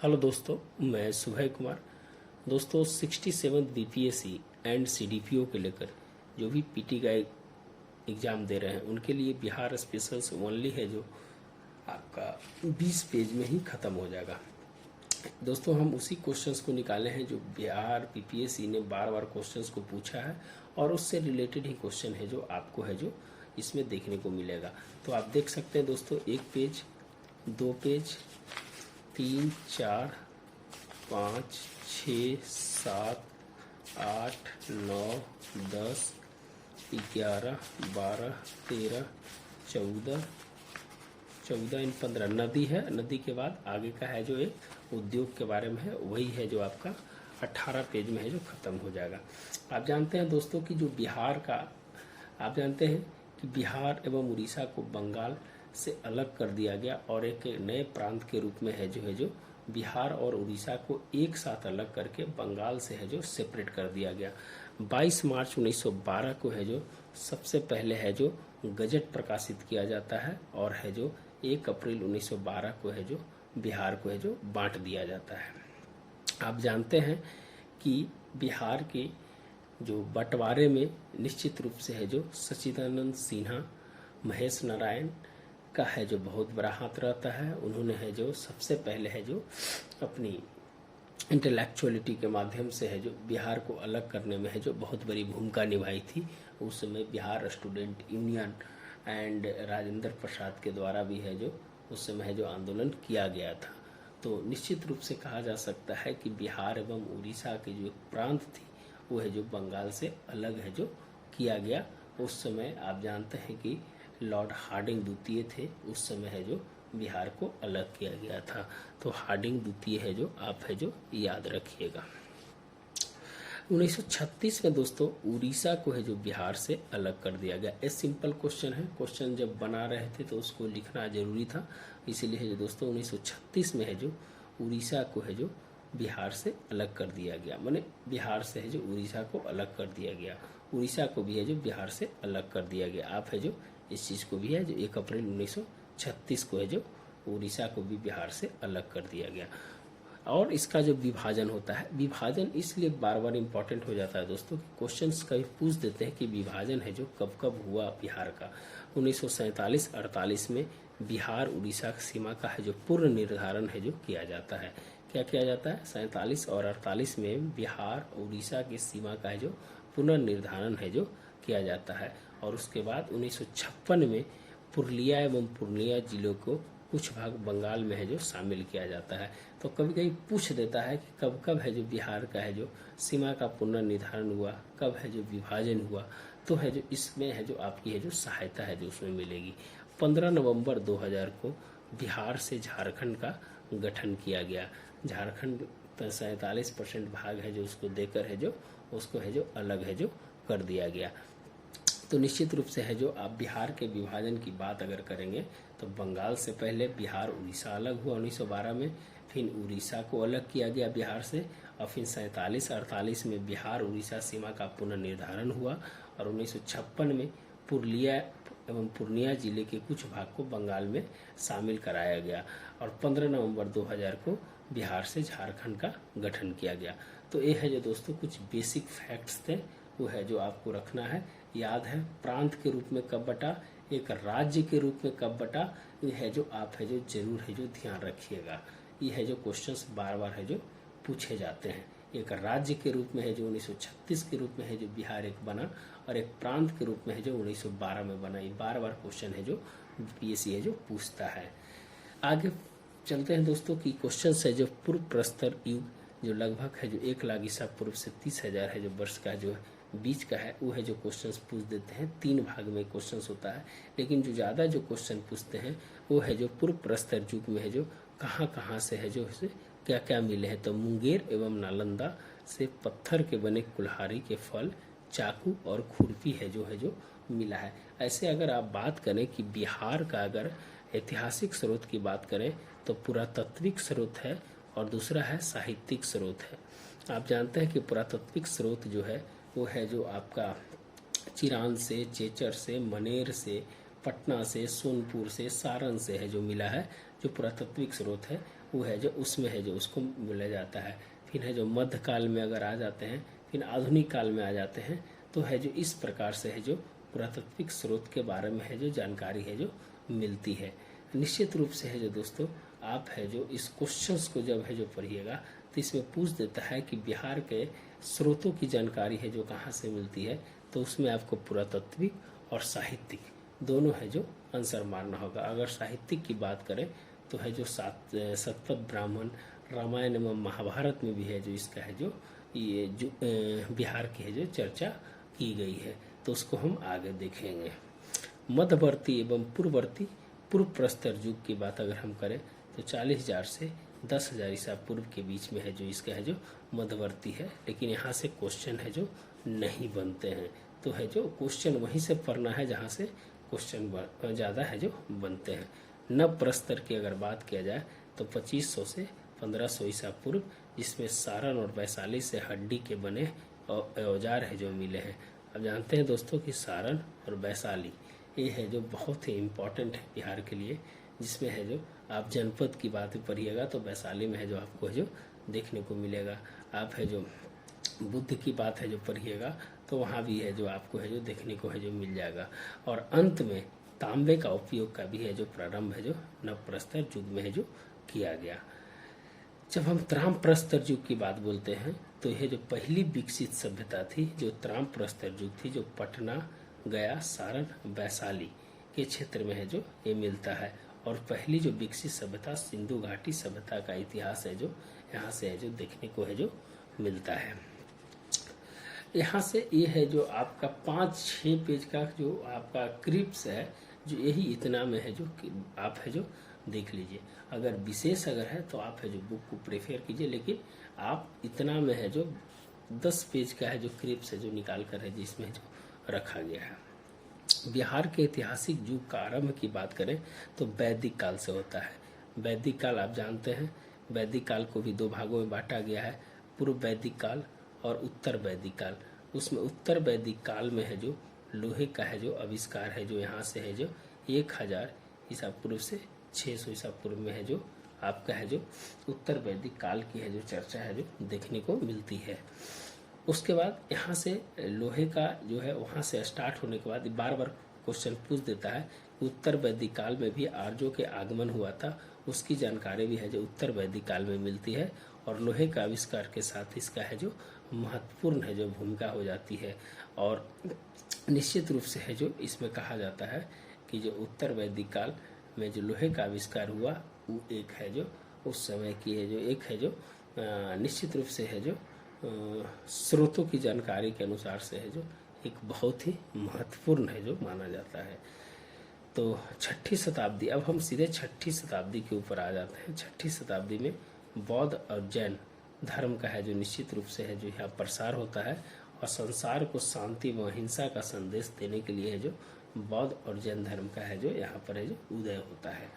Hello दोस्तों, मैं सुभय कुमार। दोस्तों 67 बीपीएससी एंड सीडीपीओ के लेकर जो भी पीटी का एग्ज़ाम दे रहे हैं उनके लिए बिहार स्पेशल्स ओनली है जो आपका 20 पेज में ही ख़त्म हो जाएगा। दोस्तों हम उसी क्वेश्चंस को निकाले हैं जो बिहार पीपीएससी ने बार बार क्वेश्चंस को पूछा है और उससे रिलेटेड ही क्वेश्चन है जो आपको है जो इसमें देखने को मिलेगा। तो आप देख सकते हैं दोस्तों, 1 पेज, 2 पेज, 3, 4, 5, 6, 7, 8, 9, 10, 11, 12, 13, 14, 14 15 नदी है। नदी के बाद आगे का है जो एक उद्योग के बारे में है, वही है जो आपका 18 पेज में है जो ख़त्म हो जाएगा। आप जानते हैं दोस्तों कि जो बिहार का, आप जानते हैं कि बिहार एवं उड़ीसा को बंगाल से अलग कर दिया गया और एक नए प्रांत के रूप में है जो बिहार और उड़ीसा को एक साथ अलग करके बंगाल से है जो सेपरेट कर दिया गया। 22 मार्च 1912 को है जो सबसे पहले है जो गजट प्रकाशित किया जाता है और है जो 1 अप्रैल 1912 को है जो बिहार को है जो बांट दिया जाता है। आप जानते हैं कि बिहार के जो बंटवारे में निश्चित रूप से है जो सच्चिदानंद सिन्हा, महेश नारायण का है जो बहुत बड़ा हाथ रहता है। उन्होंने है जो सबसे पहले है जो अपनी इंटेलेक्चुअलिटी के माध्यम से है जो बिहार को अलग करने में है जो बहुत बड़ी भूमिका निभाई थी। उस समय Bihar student union and Rajendra Prasad के द्वारा भी है जो उस समय है जो आंदोलन किया गया था। तो निश्चित रूप से कहा जा सकता है कि बिहार एवं उड़ीसा की जो प्रांत थी वो है जो बंगाल से अलग है जो किया गया। उस समय आप जानते हैं कि लॉर्ड हार्डिंग द्वितीय थे, उस समय है जो बिहार को अलग किया गया था। तो हार्डिंग द्वितीय है जो आप है जो याद रखिएगा। 1936 में दोस्तों उड़ीसा को है जो बिहार से अलग कर दिया गया। ये सिंपल क्वेश्चन है। क्वेश्चन जब बना रहे थे तो उसको लिखना जरूरी था, इसीलिए है जो दोस्तों 1936 में है जो उड़ीसा को है जो बिहार से अलग कर दिया गया। माने बिहार से है जो उड़ीसा को अलग कर दिया गया, उड़ीसा को भी है जो बिहार से अलग कर दिया गया। आप है जो इस चीज़ को भी है जो 1 अप्रैल 1936 को है जो उड़ीसा को भी बिहार से अलग कर दिया गया। और इसका जो विभाजन होता है, विभाजन इसलिए बार बार इम्पोर्टेंट हो जाता है दोस्तों कि क्वेश्चंस कभी पूछ देते हैं कि विभाजन है जो कब कब हुआ बिहार का। 1947-48 में बिहार उड़ीसा की सीमा का है जो पूर्व निर्धारण है जो किया जाता है। क्या किया जाता है? 47 और 48 में बिहार उड़ीसा की सीमा का है जो पुनर्निर्धारण है जो किया जाता है। और उसके बाद 1956 में पुरुलिया एवं पूर्णिया जिलों को कुछ भाग बंगाल में है जो शामिल किया जाता है। तो कभी कभी पूछ देता है कि कब कब है जो बिहार का है जो सीमा का पुनर्निर्धारण हुआ, कब है जो विभाजन हुआ। तो है जो इसमें है जो आपकी है जो सहायता है जो उसमें मिलेगी। 15 नवंबर 2000 को बिहार से झारखंड का गठन किया गया। झारखंड 47% भाग है जो उसको देकर है जो उसको है जो अलग है जो कर दिया गया। तो निश्चित रूप से है जो आप बिहार के विभाजन की बात अगर करेंगे तो बंगाल से पहले बिहार उड़ीसा अलग हुआ 1912 में, फिर उड़ीसा को अलग किया गया बिहार से, और फिर 47-48 में बिहार उड़ीसा सीमा का पुनर्निर्धारण हुआ और 1956 में पुरुलिया एवं पूर्णिया जिले के कुछ भाग को बंगाल में शामिल कराया गया और 15 नवंबर 2000 को बिहार से झारखंड का गठन किया गया। तो ये है जो दोस्तों कुछ बेसिक फैक्ट्स थे, वो है जो आपको रखना है, याद है। प्रांत के रूप में कब बटा, एक राज्य के रूप में कब बटा, ये है जो आप है जो जरूर है जो ध्यान रखिएगा। ये है जो क्वेश्चंस बार बार है जो पूछे जाते हैं। एक राज्य के रूप में है जो 1936 के रूप में है जो बिहार एक बना और एक प्रांत के रूप में है जो 1912 में बना। ये बार बार क्वेश्चन है जो बीपीएससी है जो पूछता है। आगे चलते हैं दोस्तों की क्वेश्चन है जो पूर्व प्रस्तर युग जो लगभग है जो 1 लाख ईसा पूर्व से 30,000 है जो वर्ष का जो बीच का है, वो है जो क्वेश्चंस पूछ देते हैं। 3 भाग में क्वेश्चंस होता है, लेकिन जो ज़्यादा जो क्वेश्चन पूछते हैं वो है जो पूर्व प्रस्तर युग में है जो कहाँ से है जो इसे क्या क्या मिले हैं। तो मुंगेर एवं नालंदा से पत्थर के बने कुल्हाड़ी के फल, चाकू और खुरपी है जो मिला है। ऐसे अगर आप बात करें कि बिहार का अगर ऐतिहासिक स्रोत की बात करें तो पुरातात्विक स्रोत है और दूसरा है साहित्यिक स्रोत है। आप जानते हैं कि पुरातात्विक स्रोत जो है वो है जो आपका चिरान से, चेचर से, मनेर से, पटना से, सोनपुर से, सारण से है जो मिला है, जो पुरातात्विक स्रोत है वो है जो उसमें है जो उसको बोला जाता है। फिर है जो मध्यकाल में अगर आ जाते हैं, फिर आधुनिक काल में आ जाते हैं, तो है जो इस प्रकार से है जो पुरातात्विक स्रोत के बारे में है जो जानकारी है जो मिलती है। निश्चित रूप से है जो दोस्तों आप है जो इस क्वेश्चंस को जब है जो पढ़िएगा तो इसमें पूछ देता है कि बिहार के स्रोतों की जानकारी है जो कहाँ से मिलती है, तो उसमें आपको पुरातात्विक और साहित्यिक दोनों है जो आंसर मारना होगा। अगर साहित्यिक की बात करें तो है जो शतपथ ब्राह्मण, रामायण एवं महाभारत में भी है जो इसका है जो ये जो बिहार की है जो चर्चा की गई है, तो उसको हम आगे देखेंगे। मध्यवर्ती एवं पूर्ववर्ती पूर्व प्रस्तर युग की बात अगर हम करें तो 40,000 से 10,000 ईसा पूर्व के बीच में है जो इसका है जो मध्यवर्ती है, लेकिन यहाँ से क्वेश्चन है जो नहीं बनते हैं, तो है जो क्वेश्चन वहीं से पढ़ना है जहाँ से क्वेश्चन ज़्यादा है जो बनते हैं। नव प्रस्तर की अगर बात किया जाए तो 2500 से 1500 ईसा पूर्व, जिसमें सारण और वैशाली से हड्डी के बने औजार है जो मिले हैं। अब जानते हैं दोस्तों कि सारण और वैशाली ये है जो बहुत ही इम्पोर्टेंट है बिहार के लिए, जिसमें है जो आप जनपद की बात पढ़िएगा तो वैशाली में है जो आपको है जो देखने को मिलेगा। आप है जो बुद्ध की बात है जो पढ़िएगा तो वहाँ भी है जो आपको है जो देखने को है जो मिल जाएगा। और अंत में तांबे का उपयोग का भी है जो प्रारंभ है जो नवप्रस्तर युग में है जो किया गया। जब हम त्राम प्रस्तर युग की बात बोलते हैं तो यह जो पहली विकसित सभ्यता थी जो त्राम प्रस्तर युग थी, जो पटना, गया, सारण, वैशाली के क्षेत्र में है जो ये मिलता है। और पहली जो विकसित सभ्यता सिंधु घाटी सभ्यता का इतिहास है जो यहाँ से है जो देखने को है जो मिलता है। यहाँ से ये है जो आपका 5-6 पेज का जो आपका क्रिप्स है जो यही इतना में है जो आप है जो देख लीजिए। अगर विशेष अगर है तो आप है जो बुक को प्रेफर कीजिए, लेकिन आप इतना में है जो 10 पेज का है जो क्रिप्स है जो निकाल कर है जिसमें जो रखा गया है। बिहार के ऐतिहासिक युग का आरंभ की बात करें तो वैदिक काल से होता है। वैदिक काल आप जानते हैं, वैदिक काल को भी 2 भागों में बांटा गया है, पूर्व वैदिक काल और उत्तर वैदिक काल। उसमें उत्तर वैदिक काल में है जो लोहे का है जो आविष्कार है जो यहाँ से है जो 1000 ईसा पूर्व से 600 ईसा पूर्व में है जो आपका है जो उत्तर वैदिक काल की है जो चर्चा है जो देखने को मिलती है। उसके बाद यहाँ से लोहे का जो है वहाँ से स्टार्ट होने के बाद बार बार क्वेश्चन पूछ देता है, उत्तर वैदिक काल में भी आर्यों के आगमन हुआ था, उसकी जानकारी भी है जो उत्तर वैदिक काल में मिलती है। और लोहे का आविष्कार के साथ इसका है जो महत्वपूर्ण है जो भूमिका हो जाती है। और निश्चित रूप से है जो इसमें कहा जाता है कि जो उत्तर वैदिक काल में जो लोहे का आविष्कार हुआ वो एक है जो उस समय की है जो एक है जो निश्चित रूप से है जो स्रोतों की जानकारी के अनुसार से है जो एक बहुत ही महत्वपूर्ण है जो माना जाता है। तो 6ठी शताब्दी, अब हम सीधे 6ठी शताब्दी के ऊपर आ जाते हैं। 6ठी शताब्दी में बौद्ध और जैन धर्म का है जो निश्चित रूप से है जो यहाँ प्रसार होता है और संसार को शांति व अहिंसा का संदेश देने के लिए है जो बौद्ध और जैन धर्म का है जो यहाँ पर है जो उदय होता है।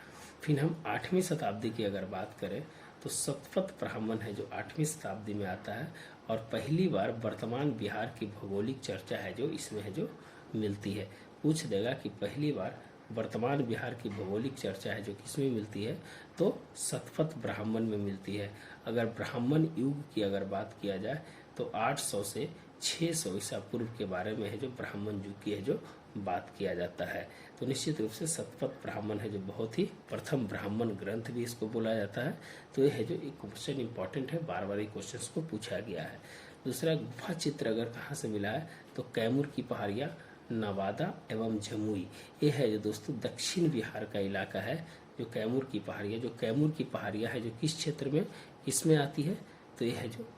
फिर हम 8वीं शताब्दी की अगर बात करें तो शतपथ ब्राह्मण है जो 8वीं शताब्दी में आता है और पहली बार वर्तमान बिहार की भौगोलिक चर्चा है जो इसमें है जो मिलती है। पूछ देगा कि पहली बार वर्तमान बिहार की भौगोलिक चर्चा है जो किसमें मिलती है, तो शतपथ ब्राह्मण में मिलती है। अगर ब्राह्मण युग की अगर बात किया जाए तो 800 से 600 ईसा पूर्व के बारे में है जो ब्राह्मण युग की है जो बात किया जाता है। तो निश्चित रूप से शतपथ ब्राह्मण है जो बहुत ही प्रथम ब्राह्मण ग्रंथ भी इसको बोला जाता है। तो ये है जो एक क्वेश्चन इंपॉर्टेंट है, बार बार ये क्वेश्चन को पूछा गया है। दूसरा, गुफा चित्र अगर कहाँ से मिला है तो कैमूर की पहाड़ियाँ, नवादा एवं जमुई, ये है जो दोस्तों दक्षिण बिहार का इलाका है जो कैमूर की पहाड़ियाँ। जो कैमूर की पहाड़ियाँ है जो किस क्षेत्र में इसमें आती है, तो ये है जो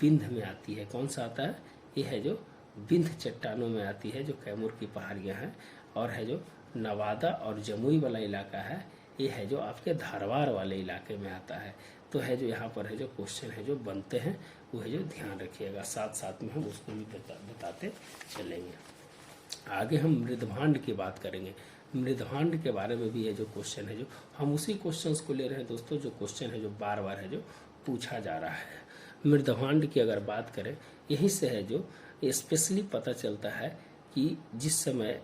विंध्य में आती है। कौन सा आता है, ये है जो विंध्य चट्टानों में आती है जो कैमूर की पहाड़ियाँ हैं। और है जो नवादा और जमुई वाला इलाका है, ये है जो आपके धारवाड़ वाले इलाके में आता है। तो है जो यहाँ पर है जो क्वेश्चन है जो बनते हैं वो है जो ध्यान रखिएगा, साथ साथ में हम उसको भी बताते चलेंगे। आगे हम मृदभांड की बात करेंगे। मृदभांड के बारे में भी है जो क्वेश्चन है जो हम उसी क्वेश्चंस को ले रहे हैं दोस्तों, जो क्वेश्चन है जो बार बार है जो पूछा जा रहा है। मृदभांड की अगर बात करें, यहीं से है जो स्पेशली पता चलता है कि जिस समय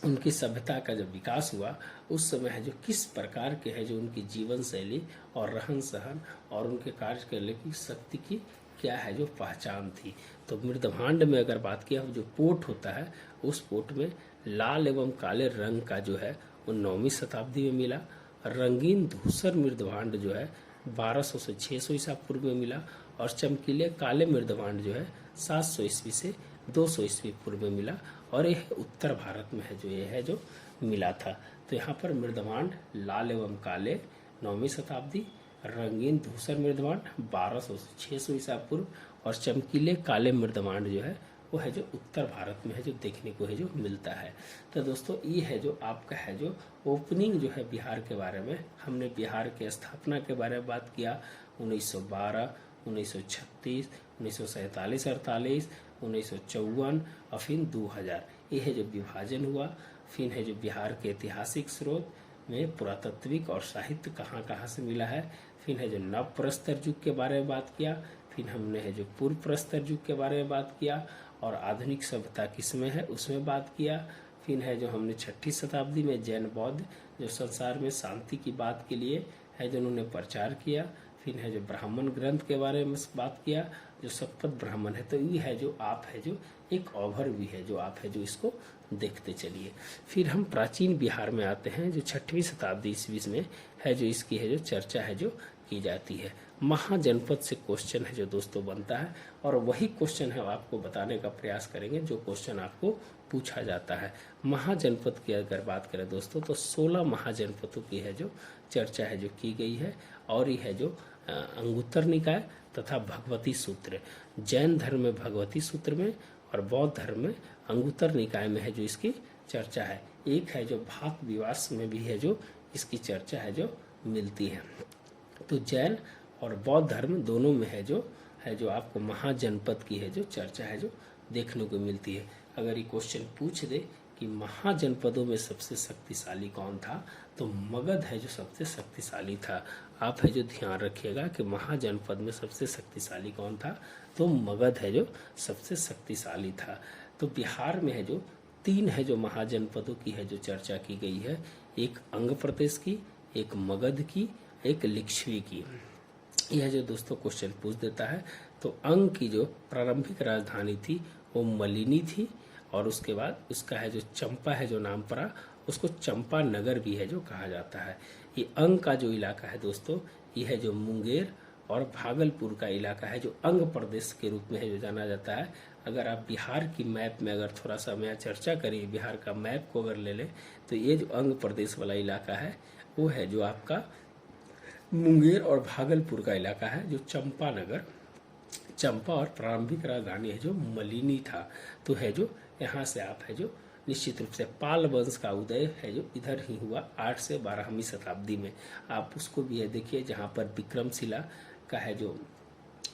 उनकी सभ्यता का जब विकास हुआ उस समय है जो किस प्रकार के है जो उनकी जीवन शैली और रहन सहन और उनके कार्य करने की शक्ति की क्या है जो पहचान थी। तो मृदभांड में अगर बात किया जो पोट होता है उस पोट में लाल एवं काले रंग का जो है वो 9वीं शताब्दी में मिला। रंगीन धूसर मृदभांड जो है 1200 से 600 ईसा पूर्व में मिला और चमकीले काले मृदभांड जो है 700 ईस्वी से 200 ईस्वी पूर्व में मिला और यह उत्तर भारत में है जो ये है जो मिला था। तो यहाँ पर मृदभांड लाल एवं काले 9वीं शताब्दी, रंगीन धूसर मृदभांड 1200 से 600 ईसा पूर्व और चमकीले काले मृदभांड जो है वो है जो उत्तर भारत में है जो देखने को है जो मिलता है। तो दोस्तों ये है जो आपका है जो ओपनिंग जो है बिहार के बारे में। हमने बिहार के स्थापना के बारे में बात किया 1912, 1936, 1947-48, 1954 और फिर 2000। ये है जो विभाजन हुआ। फिर है जो बिहार के ऐतिहासिक स्रोत में पुरातत्विक और साहित्य कहाँ कहाँ से मिला है। फिर है जो नव प्रस्तर युग के बारे में बात किया। फिर हमने है जो पूर्व प्रस्तर युग के बारे में बात किया और आधुनिक सभ्यता किसमें है उसमें बात किया। फिर है जो हमने 6ठी शताब्दी में जैन बौद्ध जो संसार में शांति की बात के लिए है जो उन्होंने प्रचार किया। फिर है जो ब्राह्मण ग्रंथ के बारे में बात किया जो शतपथ ब्राह्मण है। तो ये है जो आप है जो एक ओवरव्यू है जो आप है जो इसको देखते चलिए। फिर हम प्राचीन बिहार में आते हैं जो 6वीं शताब्दी ईस्वी में है जो इसकी है जो चर्चा है जो की जाती है। महाजनपद से क्वेश्चन है जो दोस्तों बनता है और वही क्वेश्चन है आपको बताने का प्रयास करेंगे जो क्वेश्चन आपको पूछा जाता है। महाजनपद की अगर बात करें दोस्तों तो 16 महाजनपदों की है जो चर्चा है जो की गई है और ये है जो अंगुत्तर निकाय तथा भगवती सूत्र। जैन धर्म में भगवती सूत्र में और बौद्ध धर्म में अंगुत्तर निकाय में है जो इसकी चर्चा है। एक है जो भात विवास में भी है जो इसकी चर्चा है जो मिलती है। तो जैन और बौद्ध धर्म दोनों में है जो आपको महाजनपद की है जो चर्चा है जो देखने को मिलती है। अगर ये क्वेश्चन पूछ दे कि महाजनपदों में सबसे शक्तिशाली कौन था तो मगध है जो सबसे शक्तिशाली था। आप है जो ध्यान रखिएगा कि महाजनपद में सबसे शक्तिशाली कौन था तो मगध है जो सबसे शक्तिशाली था। तो बिहार में है जो 3 है जो महाजनपदों की है जो चर्चा की गई है। एक अंग प्रदेश की, एक मगध की, एक लिच्छवी की। यह जो दोस्तों क्वेश्चन पूछ देता है। तो अंग की जो प्रारंभिक राजधानी थी वो मलिनी थी और उसके बाद उसका है जो चंपा है जो नाम पड़ा उसको चंपा नगर भी है जो कहा जाता है। ये अंग का जो इलाका है दोस्तों ये है जो मुंगेर और भागलपुर का इलाका है जो अंग प्रदेश के रूप में है जो जाना जाता है। अगर आप बिहार की मैप में अगर थोड़ा सा मैं चर्चा करिए बिहार का मैप को अगर ले लें तो ये जो अंग प्रदेश वाला इलाका है वो है जो आपका मुंगेर और भागलपुर का इलाका है जो चंपा नगर, चंपा और प्रारंभिक राजधानी है जो मलिनी था। तो है जो यहाँ से आप है जो निश्चित रूप से पाल वंश का उदय है जो इधर ही हुआ 8 से 12वीं शताब्दी में। आप उसको भी है देखिए जहाँ पर विक्रमशिला का है जो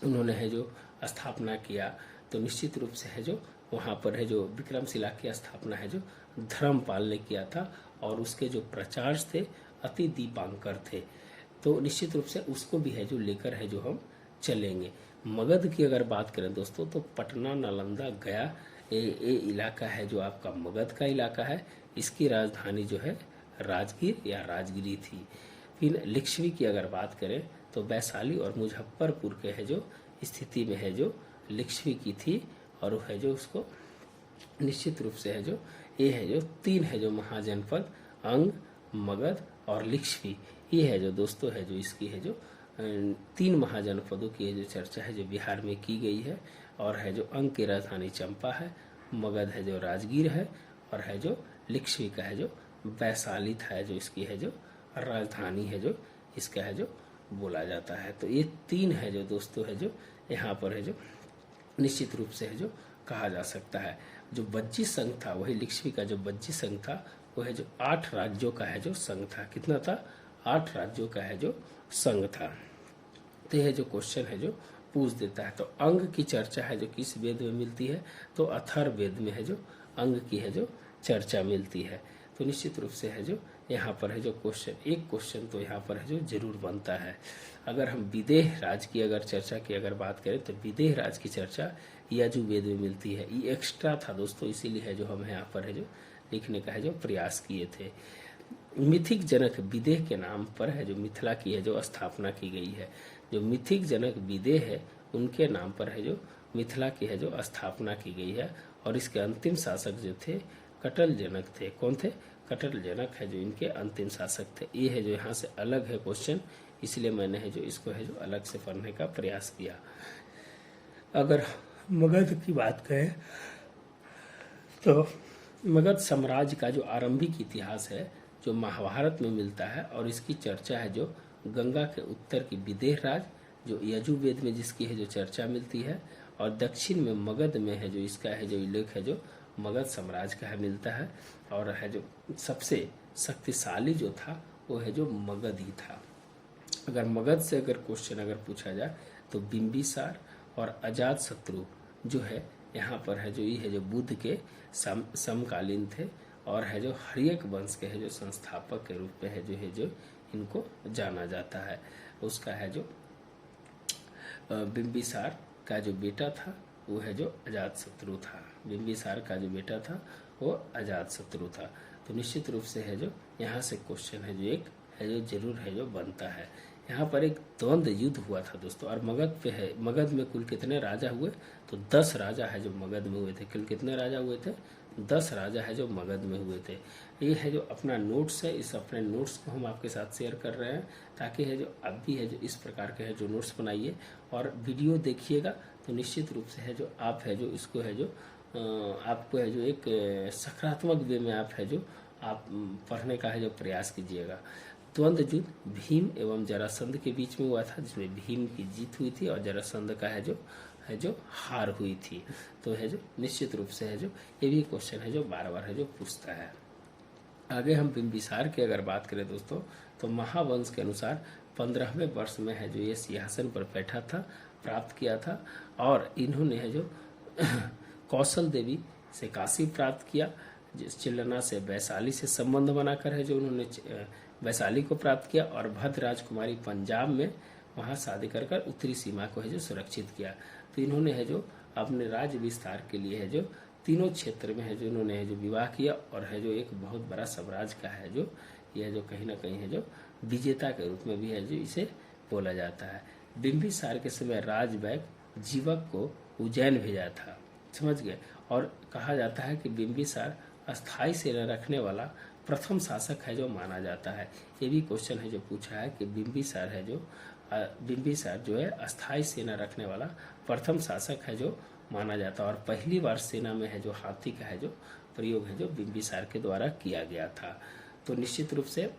उन्होंने है जो स्थापना किया। तो निश्चित रूप से है जो वहाँ पर है जो विक्रमशिला की स्थापना है जो धर्मपाल ने किया था और उसके जो प्रचार थे अति दीपांकर थे। तो निश्चित रूप से उसको भी है जो लेकर है जो हम चलेंगे। मगध की अगर बात करें दोस्तों तो पटना, नालंदा, गया ये इलाका है जो आपका मगध का इलाका है। इसकी राजधानी जो है राजगीर या राजगिरी थी। फिर लिच्छवी की अगर बात करें तो वैशाली और मुजफ्फरपुर के है जो स्थिति में है जो लिच्छवी की थी और वो है जो उसको निश्चित रूप से है जो ये है जो 3 है जो महाजनपद अंग, मगध और लिच्छवी। ये है जो दोस्तों है जो इसकी है जो 3 महाजनपदों की है जो चर्चा है जो बिहार में की गई है। और है जो अंग की राजधानी चंपा है, मगध है जो राजगीर है और है जो लिच्छवी का है जो वैशाली था है जो इसकी है जो राजधानी है जो इसका है जो बोला जाता है। तो ये 3 है जो दोस्तों है जो यहाँ पर है जो निश्चित रूप से है जो कहा जा सकता है। जो बज्जी संघ था वही लिच्छवी का जो बज्जी संघ था वो है जो 8 राज्यों का है जो संघ था। कितना था? 8 राज्यों का है जो संघ था। तो यह जो क्वेश्चन है जो पूछ देता है। तो अंग की चर्चा है जो किस वेद में मिलती है तो अथर्ववेद में है जो अंग की है जो चर्चा मिलती है। तो निश्चित रूप से है जो यहाँ पर है जो एक क्वेश्चन तो यहाँ पर है जो जरूर बनता है। अगर हम विदेह राज की अगर चर्चा की अगर बात करें तो विदेह राज की चर्चा यजुर्वेद में मिलती है। ये एक्स्ट्रा था दोस्तों इसीलिए है जो हम यहाँ पर है जो लिखने का है जो प्रयास किए थे। मिथिक जनक विदेह के नाम पर है जो मिथिला की है जो स्थापना की गई है। जो मिथिक जनक विदेह है उनके नाम पर है जो मिथिला की है जो स्थापना की गई है। और इसके अंतिम शासक जो थे कटल जनक थे। कौन थे? कटल जनक है जो इनके अंतिम शासक थे। ये है जो यहाँ से अलग है क्वेश्चन, इसलिए मैंने है जो इसको है जो अलग से पढ़ने का प्रयास किया। अगर मगध की बात करें तो मगध साम्राज्य का जो आरंभिक इतिहास है जो महाभारत में मिलता है, और इसकी चर्चा है जो गंगा के उत्तर की विदेह राज जो यजुर्वेद में जिसकी है जो चर्चा मिलती है, और दक्षिण में मगध में है जो इसका है जो उल्लेख है जो मगध साम्राज्य का है मिलता है। और है जो सबसे शक्तिशाली जो था वो है जो मगध ही था। अगर मगध से अगर क्वेश्चन अगर पूछा जाए तो बिंबिसार और अजातशत्रु जो है यहाँ पर है जो ये है जो बुद्ध के समकालीन थे, और है जो हर्यक वंश के है जो संस्थापक के रूप में है जो इनको जाना जाता है। उसका है जो बिंबिसार का जो बेटा था वो है जो अजातशत्रु था। बिंबिसार का जो बेटा था वो अजातशत्रु था। तो निश्चित रूप से है जो यहाँ से क्वेश्चन है जो एक है जो जरूर है जो बनता है। यहाँ पर एक द्वंद्व युद्ध हुआ था दोस्तों, और मगध पे है, मगध में कुल कितने राजा हुए? तो 10 राजा है जो मगध में हुए थे। कुल कितने राजा हुए थे? 10 राजा है जो मगध में हुए थे। ये है जो अपना नोट्स है, इस अपने नोट्स को हम आपके साथ शेयर कर रहे हैं ताकि है जो आप भी है जो इस प्रकार के है जो नोट्स बनाइए और वीडियो देखिएगा। तो निश्चित रूप से है जो आप है जो इसको है जो आपको है जो एक सकारात्मक वे में आप है जो आप पढ़ने का है जो प्रयास कीजिएगा। द्वंद्व युद्ध भीम एवं जरासंध के बीच में हुआ था, जिसमें भीम की जीत हुई थी और जरासंध का है जो हार हुई थी। तो है जो निश्चित रूप से है जो ये भी क्वेश्चन है जो बार बार है जो पूछता है। आगे हम बिंबिसार की अगर बात करें दोस्तों तो महावंश के अनुसार 15वें वर्ष में है जो ये सिंहासन पर बैठा था, प्राप्त किया था, और इन्होंने है जो कौशल देवी से काशी प्राप्त किया, चिल्लना से वैशाली से संबंध बनाकर है जो उन्होंने वैशाली को प्राप्त किया, और भद्र राजकुमारी पंजाब में वहाँ शादी कर कर उत्तरी सीमा को है जो सुरक्षित किया। तो इन्होंने है जो अपने राज्य विस्तार के लिए है जो तीनों क्षेत्र में है जो इन्होंने है जो विवाह किया, और है जो एक बहुत बड़ा साम्राज्य का है जो यह जो कहीं ना कहीं है जो विजेता के रूप में भी है जो इसे बोला जाता है। बिंबिसार के समय राजवैक जीवक को उज्जैन भेजा था, समझ गए। और कहा जाता है कि बिंबिसार अस्थायी सेना रखने वाला प्रथम शासक है जो माना जाता है। ये भी क्वेश्चन है जो पूछा है कि बिंबिसार जो है अस्थायी सेना रखने वाला प्रथम शासक है जो माना जाता है, और पहली बार सेना में है जो हाथी का है जो प्रयोग है जो बिंबिसार के द्वारा किया गया था। तो निश्चित रूप से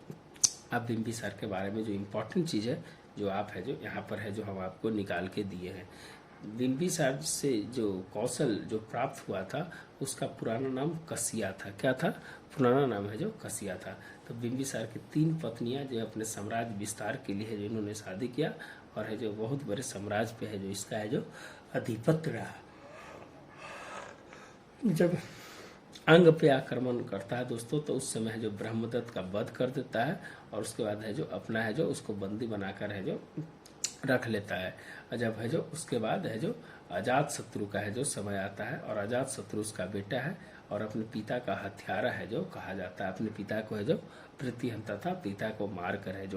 आप बिंबिसार के बारे में जो इम्पोर्टेंट चीज़ है जो आप है जो यहाँ पर है जो हम आपको निकाल के दिए हैं। बिंबिसार से जो कौशल जो प्राप्त हुआ था उसका पुराना नाम कसिया था। क्या था? पुराना नाम है जो कसिया था। तो बिंबिसार की 3 पत्नियां जो अपने साम्राज्य विस्तार के लिए है जो इन्होंने शादी किया, और है जो बहुत बड़े साम्राज्य पे है जो इसका है जो अधिपत्य रहा। जब अंग पे आक्रमण करता है दोस्तों तो उस समय है जो ब्रह्मदत्त का वध कर देता है, और उसके बाद है जो अपना है जो उसको बंदी बनाकर है जो रख लेता है। जब है जो उसके बाद है जो अजातशत्रु का है जो समय आता है, और अजातशत्रु उसका बेटा है और अपने पिता का हत्यारा है जो कहा जाता है। अपने पिता को है जो प्रतिहंता था, पिता को मार कर है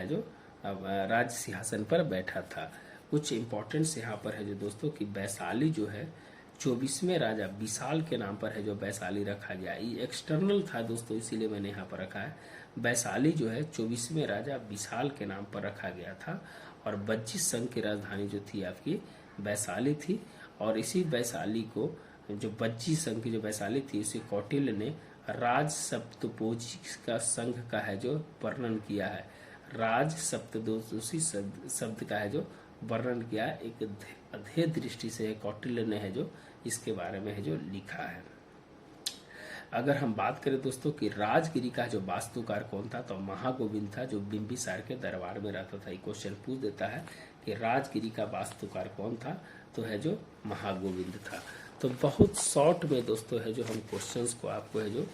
जो राज सिंहासन पर बैठा था। कुछ इम्पोर्टेंट्स यहाँ पर है जो दोस्तों कि वैशाली जो है 24वें राजा विशाल के नाम पर है जो वैशाली रखा गया। ये एक्सटर्नल था दोस्तों, इसीलिए मैंने यहाँ पर रखा है। वैशाली जो है 24वें राजा विशाल के नाम पर रखा गया था, और बज्जी संघ की राजधानी जो थी आपकी वैशाली थी। और इसी वैशाली को जो बज्जी संघ की जो वैशाली थी उसे कौटिल्य ने राज सप्तपोजी का संघ का है जो वर्णन किया है। राज सप्तदोषी शब्द का है जो वर्णन किया है। एक अध्यय दृष्टि से कौटिल्य ने है जो इसके बारे में है जो लिखा है। अगर हम बात करें दोस्तों कि राजगिरी का जो वास्तुकार कौन था तो महागोविंद था, जो बिंबिसार के दरबार में रहता था। ये क्वेश्चन पूछ देता है कि राजगिरी का वास्तुकार कौन था, तो है जो महागोविंद था। तो बहुत शॉर्ट में दोस्तों है जो हम क्वेश्चंस को आपको है जो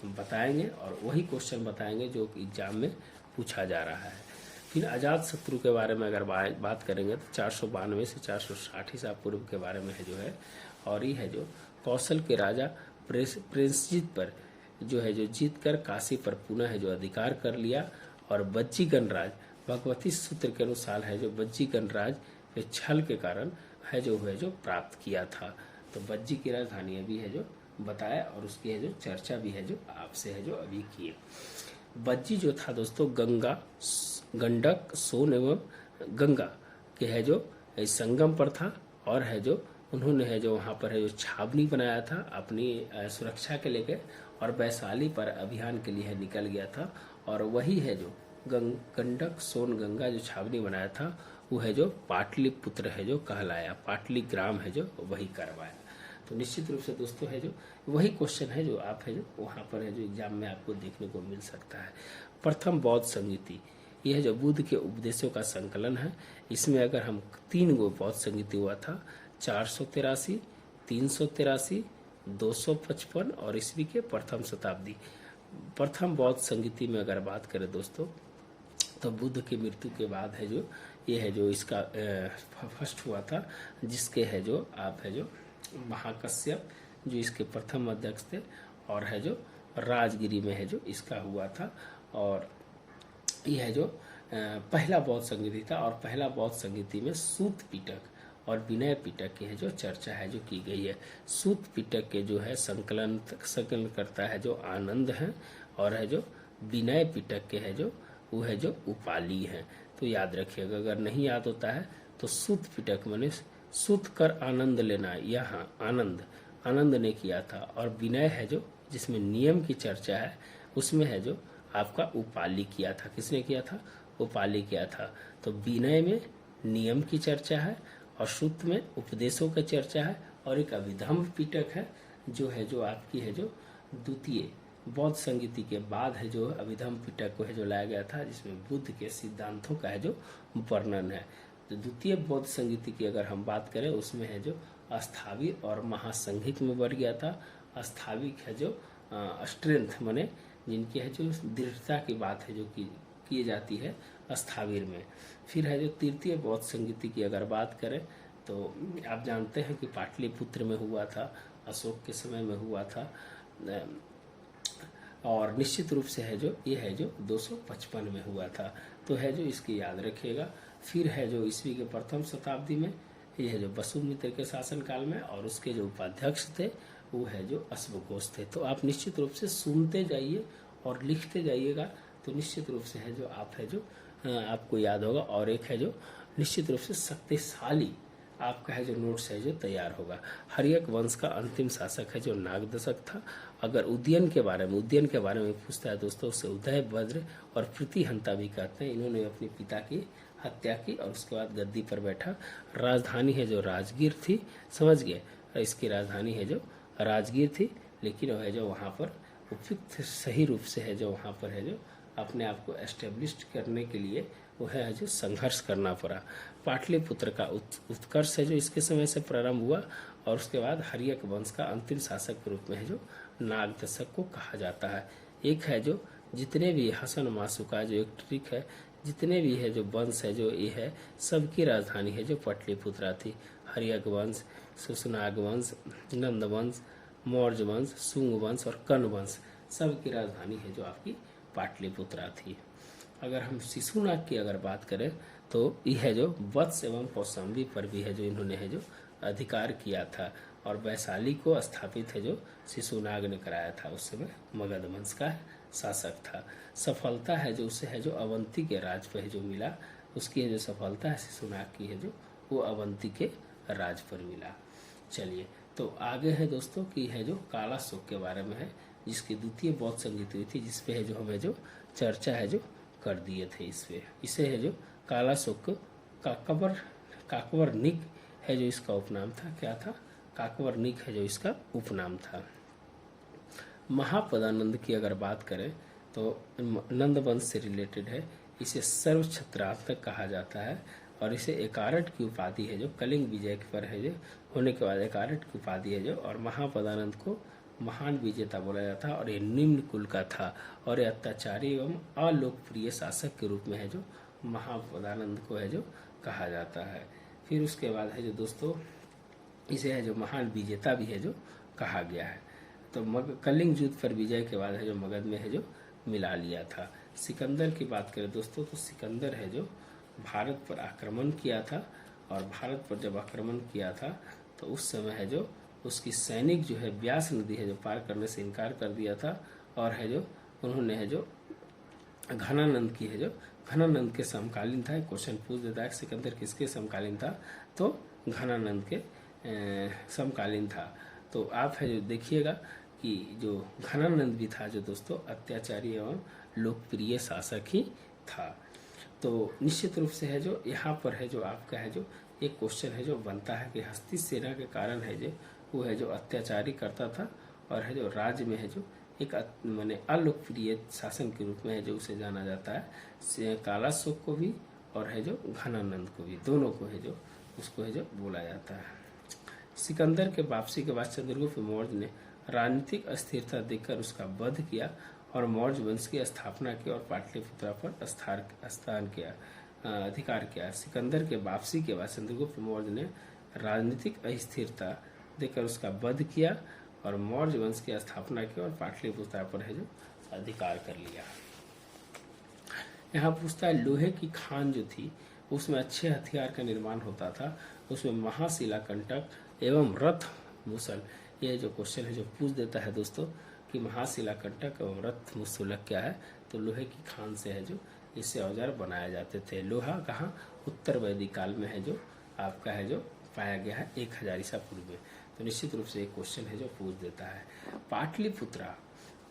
बताएंगे, और वही क्वेश्चन बताएंगे जो एग्जाम में पूछा जा रहा है। फिर अजातशत्रु के बारे में अगर बात करेंगे तो 492 से 460 ईसा पूर्व के बारे में है जो है, और ये है जो कौशल के राजा प्रेषजित पर जो है जो जीत कर काशी पर पुनः है जो अधिकार कर लिया, और बज्जी गणराज भगवती सूत्र के अनुसार है जो बज्जी गणराज के छल के कारण है जो प्राप्त किया था। तो बज्जी की राजधानी अभी है जो बताया, और उसकी है जो चर्चा भी है जो आपसे है जो अभी किए। बज्जी जो था दोस्तों गंगा, गंडक, सोन एवं गंगा के है जो संगम पर था, और है जो उन्होंने है जो वहाँ पर है जो छावनी बनाया था अपनी सुरक्षा के लेके, और वैशाली पर अभियान के लिए है निकल गया था, और वही है जो गंडक, सोन, गंगा जो छावनी बनाया था वो है जो पाटलिपुत्र है जो कहलाया, पाटली ग्राम है जो वही करवाया। तो निश्चित रूप से दोस्तों है जो वही क्वेश्चन है जो आप है जो वहाँ पर है जो एग्जाम में आपको देखने को मिल सकता है। प्रथम बौद्ध संगीति, यह है जो बुद्ध के उपदेशों का संकलन है। इसमें अगर हम 3 गो बौद्ध संगीति हुआ था, 483, 383, 255 और ईस्वी के प्रथम शताब्दी। प्रथम बौद्ध संगीति में अगर बात करें दोस्तों, तो बुद्ध की मृत्यु के बाद है जो ये है जो इसका फर्स्ट हुआ था, जिसके है जो आप है जो महाकश्यप जो इसके प्रथम अध्यक्ष थे, और है जो राजगिरी में है जो इसका हुआ था। और यह है जो पहला बौद्ध संगीति था, और पहला बौद्ध संगीति में सूत पिटक और विनय पिटक की है जो चर्चा है जो की गई है। सूत पिटक के जो है संकलन करता है जो आनंद है, और है जो विनय पिटक के है जो वो है जो उपाली है। तो याद रखिएगा, अगर नहीं याद होता है तो सूत पिटक माने सूत कर आनंद लेना, यहाँ आनंद ने किया था, और विनय है जो जिसमें नियम की चर्चा है उसमें है जो आपका उपाली किया था। किसने किया था? उपाली किया था। तो विनय में नियम की चर्चा है, और सूत में उपदेशों की चर्चा है, और एक अभिधम्म पिटक है जो है जो आपकी है जो द्वितीय बौद्ध संगीति के बाद है जो अभिधम्म पिटक को है जो लाया गया था, जिसमें बुद्ध के सिद्धांतों का है जो वर्णन है। तो द्वितीय बौद्ध संगीति की अगर हम बात करें, उसमें है जो अस्थाविक और महासंघिक में बढ़ गया था। अस्थाविक है जो स्ट्रेंथ माने जिनकी है जो दृढ़ता की बात है जो की जाती है अस्थावीर में। फिर है जो तृतीय बौद्ध संगीति की अगर बात करें, तो आप जानते हैं कि पाटलिपुत्र में हुआ था, अशोक के समय में हुआ था, और निश्चित रूप से है जो ये है जो 255 में हुआ था। तो है जो इसकी याद रखिएगा। फिर है जो ईस्वी के प्रथम शताब्दी में ये है जो वसुमित्र के शासनकाल में, और उसके जो उपाध्यक्ष थे वो है जो अश्वघोष थे। तो आप निश्चित रूप से सुनते जाइए और लिखते जाइएगा, तो निश्चित रूप से है जो आप है जो आपको याद होगा। और एक है जो निश्चित रूप से शक्तिशाली आपका है जो नोट्स है जो तैयार होगा। हर्यक वंश का अंतिम शासक है जो नागदशक था। अगर उदयन के बारे में पूछता है दोस्तों, उससे उदय भद्र और प्रीतिहंता भी कहते हैं। इन्होंने अपने पिता की हत्या की और उसके बाद गद्दी पर बैठा। राजधानी है जो राजगीर थी, समझ गए। इसकी राजधानी है जो राजगीर थी, लेकिन वह है जो वहाँ पर उपयुक्त सही रूप से है जो वहाँ पर है जो अपने आप को एस्टेब्लिश करने के लिए वह है जो संघर्ष करना पड़ा। पाटलिपुत्र का उत्कर्ष है जो इसके समय से प्रारंभ हुआ, और उसके बाद हर्यक वंश का अंतिम शासक के रूप में है जो नागदशक को कहा जाता है। एक है जो जितने भी हसन मासुका जो एक ट्रिक है, जितने भी है जो वंश है जो ये है, सबकी राजधानी है जो पाटलिपुत्रा थी। हर्यक वंश, सुसनाग वंश, नंद वंश, मौर्य वंश, सुंग वंश और कर्ण वंश, सबकी राजधानी है जो आपकी पाटलिपुत्रा थी। अगर हम शिशुनाग की अगर बात करें, तो यह है जो वत्स एवं कौशाम्बी पर भी है जो इन्होंने है जो अधिकार किया था, और वैशाली को स्थापित है जो शिशुनाग ने कराया था। उस समय मगध वंश का शासक था। सफलता है जो उसे है जो अवंती के राज पर है जो मिला, उसकी है जो सफलता है शिशुनाग की है जो वो अवंती के राज पर मिला। चलिए, तो आगे है दोस्तों कि है जो काला शोक के बारे में है, जिसकी द्वितीय बौद्ध संगीत हुई थी, जिसपे है जो हमें जो चर्चा है जो कर दिए थे। इसे है जो काला शोक काकवरनिक है जो इसका उपनाम था। क्या था? काकवरनिक है जो इसका उपनाम था। महापदानंद की अगर बात करें, तो नंद वंश से रिलेटेड है। इसे सर्व छत्रात्मक कहा जाता है, और इसे एकारट की उपाधि है जो कलिंग विजय पर है जो होने के बाद एकारट की उपाधि है जो, और महापदानंद को महान विजेता बोला जाता है, और ये निम्न कुल का था, और ये अत्याचारी एवं अलोकप्रिय शासक के रूप में है जो महापदानंद को है जो कहा जाता है। फिर उसके बाद है जो दोस्तों इसे है जो महान विजेता भी है जो कहा गया है। तो कलिंग युद्ध पर विजय के बाद है जो मगध में है जो मिला लिया था। सिकंदर की बात करें दोस्तों तो सिकंदर है जो भारत पर आक्रमण किया था, और भारत पर जब आक्रमण किया था तो उस समय है जो उसकी सैनिक जो है ब्यास नदी है जो पार करने से इनकार कर दिया था, और है जो उन्होंने है जो घनानंद की है जो घनानंद के समकालीन था। क्वेश्चन पूछ देता है सिकंदर किसके समकालीन था, तो घनानंद के समकालीन था। तो आप है जो देखिएगा कि जो घनानंद भी था जो दोस्तों अत्याचारी एवं लोकप्रिय शासक ही था। तो निश्चित रूप से है जो यहाँ पर है जो आपका है जो एक क्वेश्चन है जो बनता है कि हस्ती सेना के कारण है जो वो है जो अत्याचारी करता था, और है जो राज्य में है जो एक माने अलोकप्रिय शासन के रूप में है जो उसे जाना जाता है। कालाशोक को भी और है जो घनानंद को भी, दोनों को है जो उसको है जो बोला जाता है। सिकंदर के वापसी के बाद चंद्रगुप्त मौर्य ने राजनीतिक अस्थिरता देखकर उसका वध किया और मौर्य वंश की स्थापना की और पाटलिपुत्र पर अधिकार किया। सिकंदर के वापसी के बाद चंद्रगुप्त मौर्य ने राजनीतिक अस्थिरता देखकर उसका वध किया और मौर्य वंश की स्थापना की और पाटलिपुत्र पर है जो अधिकार कर लिया। यहाँ पूछता है लोहे की खान जो थी उसमें अच्छे हथियार का निर्माण होता था, उसमें महाशिला कंटक एवं रथ मुसल, ये जो क्वेश्चन है जो पूछ देता है दोस्तों कि महाशिला कंटक एवं रथ मुसलक क्या है, तो लोहे की खान से है जो इससे औजार बनाए जाते थे। लोहा कहाँ, उत्तर वैदिक काल में है जो आपका है जो पाया गया है 1000 ईसा पूर्व में। तो निश्चित रूप से एक क्वेश्चन है जो पूछ देता है।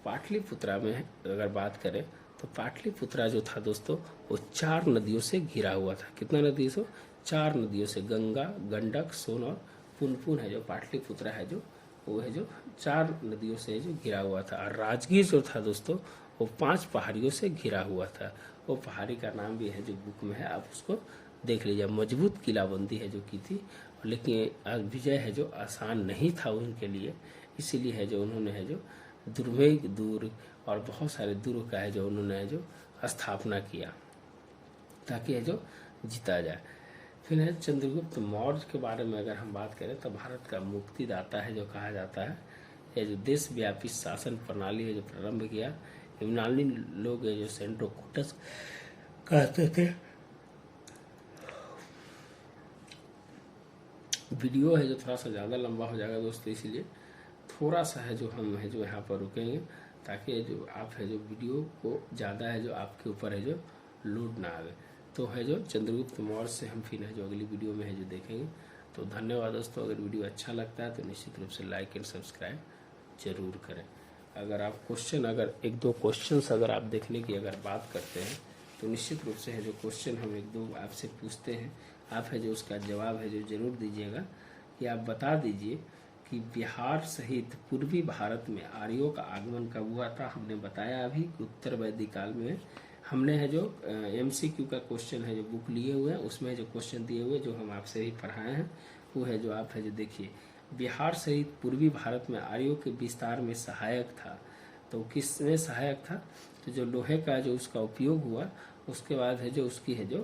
पाटलिपुत्रा में अगर बात करें तो पाटलिपुत्रा जो था दोस्तों वो 4 नदियों से घिरा हुआ था। कितना नदियों से? 4 नदियों से, गंगा, गंडक, सोन और पुनपुन है जो पाटलिपुत्रा है जो वो है जो 4 नदियों से जो घिरा हुआ था। और राजगीर जो था दोस्तों वो 5 पहाड़ियों से घिरा हुआ था। वो पहाड़ी का नाम भी है जो बुक में है, आप उसको देख लीजिए। मजबूत किलाबंदी है जो की थी, लेकिन विजय है जो आसान नहीं था उनके लिए, इसीलिए है जो उन्होंने है जो दुर्वेग दूर और बहुत सारे दुर्ग का है जो उन्होंने है जो स्थापना किया ताकि है जो जीता जाए। फिर है चंद्रगुप्त मौर्य के बारे में अगर हम बात करें तो भारत का मुक्तिदाता है जो कहा जाता है। यह जो देशव्यापी शासन प्रणाली है जो प्रारंभ किया, यूनानी लोग है जो सेंट्रोकुटस कहते थे। वीडियो है जो थोड़ा सा ज़्यादा लंबा हो जाएगा दोस्तों, इसीलिए थोड़ा सा है जो हम है जो यहाँ पर रुकेंगे ताकि जो आप है जो वीडियो को ज़्यादा है जो आपके ऊपर है जो लोड ना आवे। तो है जो चंद्रगुप्त मौर्य से हम फिर है जो अगली वीडियो में है जो देखेंगे। तो धन्यवाद दोस्तों। अगर वीडियो अच्छा लगता है तो निश्चित रूप से लाइक एंड सब्सक्राइब जरूर करें। अगर आप अगर 1-2 क्वेश्चंस अगर आप देखने की अगर बात करते हैं तो निश्चित रूप से है जो क्वेश्चन हम 1-2 आपसे पूछते हैं, आप है जो उसका जवाब है जो जरूर दीजिएगा कि आप बता दीजिए कि बिहार सहित पूर्वी भारत में आर्यों का आगमन कब हुआ था। हमने बताया अभी कि उत्तर वैदिक काल में। हमने है जो MCQ का क्वेश्चन है जो बुक लिए हुए हैं, उसमें जो क्वेश्चन दिए हुए जो हम आपसे ही पढ़ाए हैं वो है जो आप है जो देखिए, बिहार सहित पूर्वी भारत में आर्यों के विस्तार में सहायक था। तो किस में सहायक था? तो जो लोहे का जो उसका उपयोग हुआ उसके बाद है जो उसकी है जो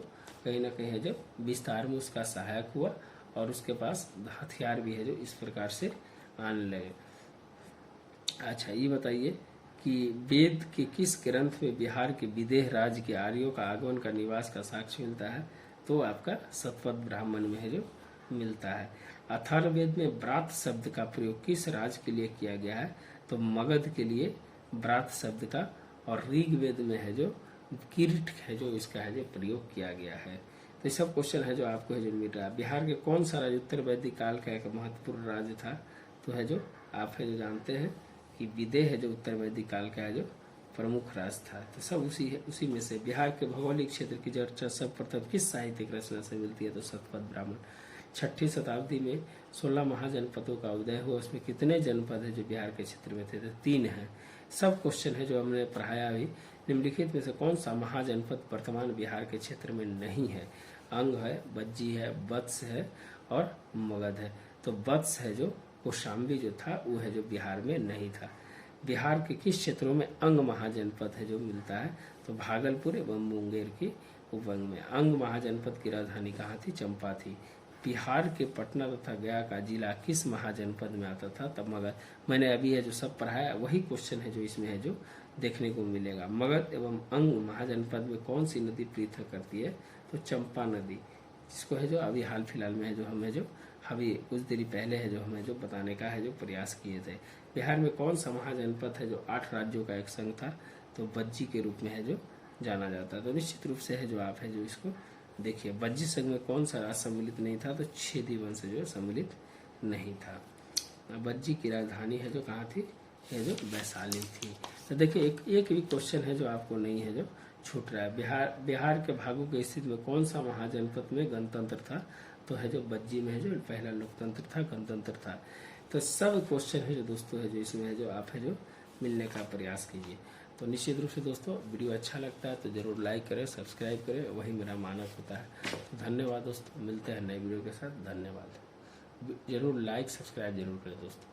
कहीं ना कहीं है जो विस्तार में उसका सहायक हुआ, और उसके पास हथियार भी है जो इस प्रकार से आने लगे। अच्छा ये बताइए कि वेद के किस ग्रंथ में बिहार के विदेह राज्य के आर्यों का आगमन का निवास का साक्ष्य मिलता है? तो आपका शतपथ ब्राह्मण में है जो मिलता है। अथर्ववेद में ब्रात शब्द का प्रयोग किस राज्य के लिए किया गया है? तो मगध के लिए ब्रात शब्द का, और ऋग्वेद में है जो किरीट है जो इसका है जो प्रयोग किया गया है। तो ये सब क्वेश्चन है जो आपको है जो मिल रहा है। बिहार के कौन सा राज्य उत्तर वैदिक काल का एक महत्वपूर्ण राज्य था? तो है जो आप है जो जानते हैं कि विदेह है जो उत्तर वैदिक काल का है जो प्रमुख राज्य था। तो सब उसी में से बिहार के भौगोलिक क्षेत्र की चर्चा सर्वप्रथम किस साहित्यिक रचना से मिलती है? तो शतपथ ब्राह्मण। 6ठी शताब्दी में 16 महाजनपदों का उदय हुआ, उसमें कितने जनपद है जो बिहार के क्षेत्र में थे? तो 3 हैं। सब क्वेश्चन है जो हमने पढ़ाया अभी। निम्नलिखित में से कौन सा महाजनपद वर्तमान बिहार के क्षेत्र में नहीं है? अंग है, बज्जी है, वत्स है और मगध है। तो वत्स है जो कौशाम्बी जो था वो है जो बिहार में नहीं था। बिहार के किस क्षेत्रों में अंग महाजनपद है जो मिलता है? तो भागलपुर एवं मुंगेर की उपवंग में। अंग महाजनपद की राजधानी कहाँ थी? चंपा थी। बिहार के पटना तथा गया का जिला किस महाजनपद में आता था। तब मगध, मैंने अभी है जो सब पढ़ाया वही क्वेश्चन है जो इसमें है जो देखने को मिलेगा। मगध एवं अंग महाजनपद में कौन सी नदी पृथक करती है, तो चंपा नदी, जिसको है जो अभी हाल फिलहाल में है जो हमें जो अभी कुछ देरी पहले है जो हमें जो बताने का है जो प्रयास किए थे। बिहार में कौन सा महाजनपद है जो 8 राज्यों का एक संघ था, तो बज्जी के रूप में है जो जाना जाता है। तो निश्चित रूप से है जो आप है जो इसको देखिए, बज्जी संघ में कौन सा राज्य सम्मिलित नहीं था, तो छेदी वंश जो सम्मिलित नहीं था। बज्जी की राजधानी है जो कहाँ थी, है जो वैशाली थी। तो देखिए एक भी क्वेश्चन है जो आपको नहीं है जो छूट रहा है। बिहार के भागों की स्थिति में कौन सा महाजनपद में गणतंत्र था, तो है जो बज्जी में है जो पहला लोकतंत्र था, गणतंत्र था। तो सब क्वेश्चन है जो दोस्तों है जो इसमें है जो आप है जो मिलने का प्रयास कीजिए। तो निश्चित रूप से दोस्तों वीडियो अच्छा लगता है तो जरूर लाइक करें, सब्सक्राइब करें, वही मेरा मानक होता है। तो धन्यवाद दोस्तों, मिलते हैं नए वीडियो के साथ। धन्यवाद, जरूर लाइक सब्सक्राइब जरूर करें दोस्तों।